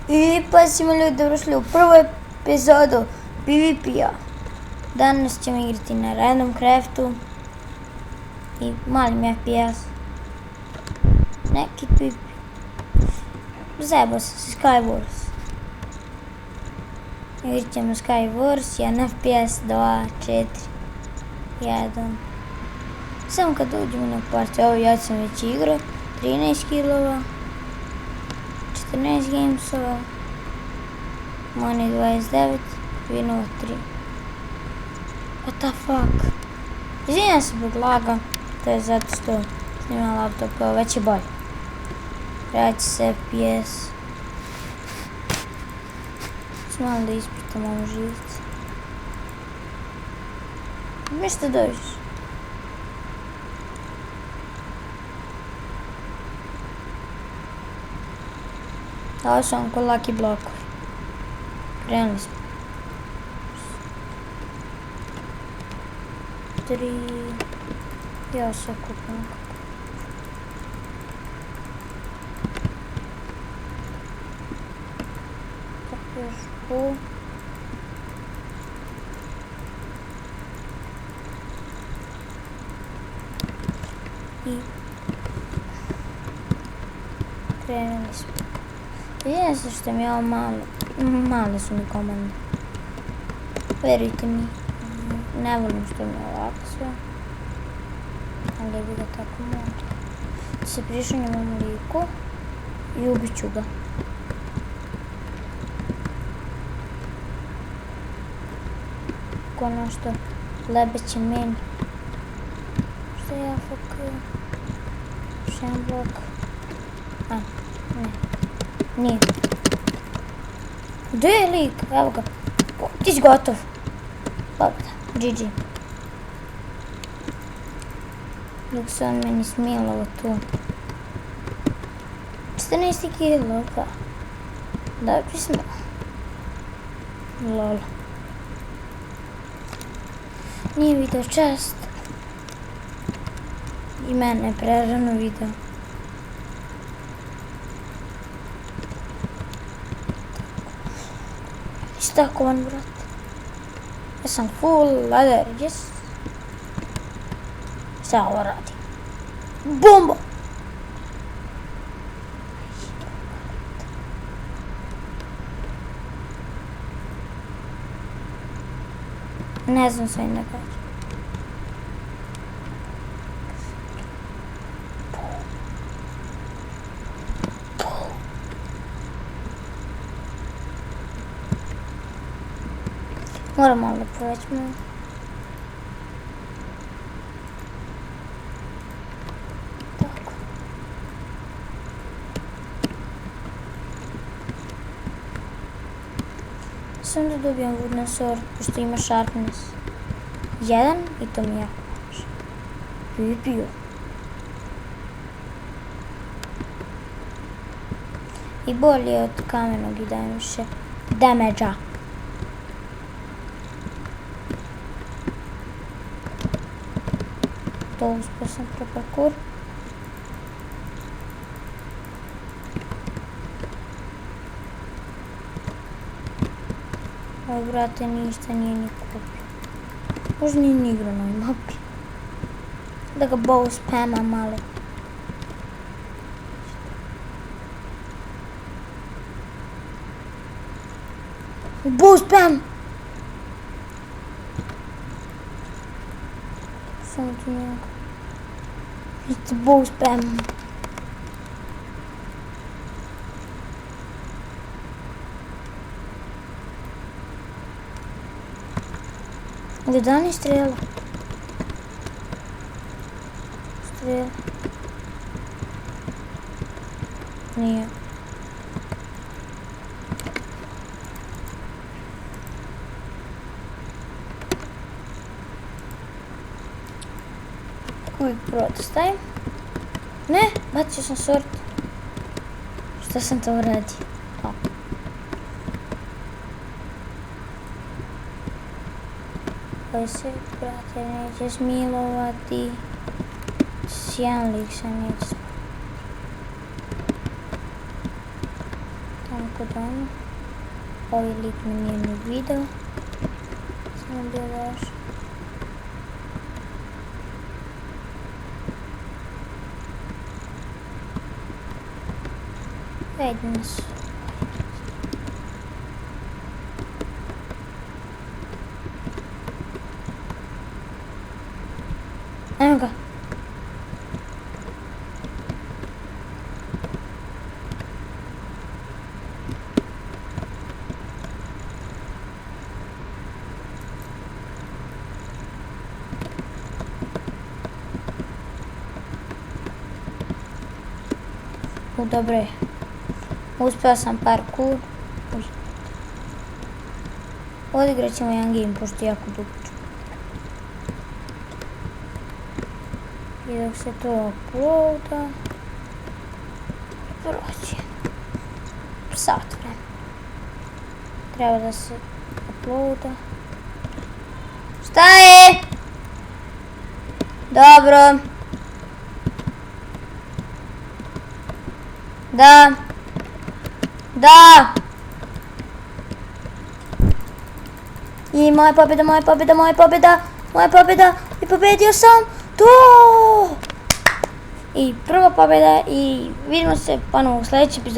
I pa smo ljudi došli u prvu epizodu PvP-a. Danas ćemo igrati na Random Craftu i malim FPS. Neki PvP. Zajebao sam se Skywars. Igrat ćemo Skywars, 1 FPS, 2, 4, 1. Samo kad uđemo na partiju, ovo ja sam već igrao, 13 kilova, 14 gamesova, money 29, winova 3. What the fuck? Izvinjam se zbog laga, to je zato što snimam laptop, kao već je bolje. Vraća se FPS. Samo malo da ispitamo ovu živicu. Mi što dođeš? Ovo su vam ko Lucky blokovi. Krenuli smo. 3... Ja se kupim nekako. Tako još bu. I... Krenuli smo. Vidim se što mi je ovo male su mi komande. Verujte mi, ne volim što mi je ovako sve. Ali bi ga tako mogla. Se prišunjem ovom liku i ubit ću ga. Ko nešto lebeće meni. Što ja fukujem? Još jedan blok. A, ne. Nije. Gdje je lik? Evo ga. Ti si gotov. Pobjeda. GG. Dok se on meni smilovo tu. 14 kilo, pa. Dobri smo. Lol. Nije video čast. I mene prerano video. Stakovan, brat. Ja sam full ladder, yes. Šta ovo radi? Bomba! Ne znam sve da kažem. Moram malo da povećamo. Tako. Sam da dobijem wooden sword, pošto ima sharpness 1 i to mi jako može. PvP-u. I bolje od kamenog i dajem više damage-a. To uspio sam pro parkour. Ovo brate ništa nije ni kupio. Možda nije ni igrao na ovoj mapi. Da ga bow spama malo. Bow spam! Samo tu njega. It's bow spam. Gdje ni strela? Strela. Nije. Uvijek prvo da stavim. Ne, bacio sam sort. Što sam to uradio? Koji se, brate, neće smilovati. Sjan lik se neće smilovati. Tako da ono. Ovaj lik mi nije ni video. Samo bio došao. Vedi nas. Evo ga. Dobro je. Uspio sam parkour. Odigrat ćemo jedan game, pošto je jako dugačko. I dok se to uploada, proći sat vremena. Treba da se uploada. Šta je? Dobro. Da. Da. I moja pobjeda, moja pobjeda, moja pobjeda, moja pobjeda. I pobjedio sam. To. I prva pobjeda i vidimo se ponovo u sljedećoj epizodi.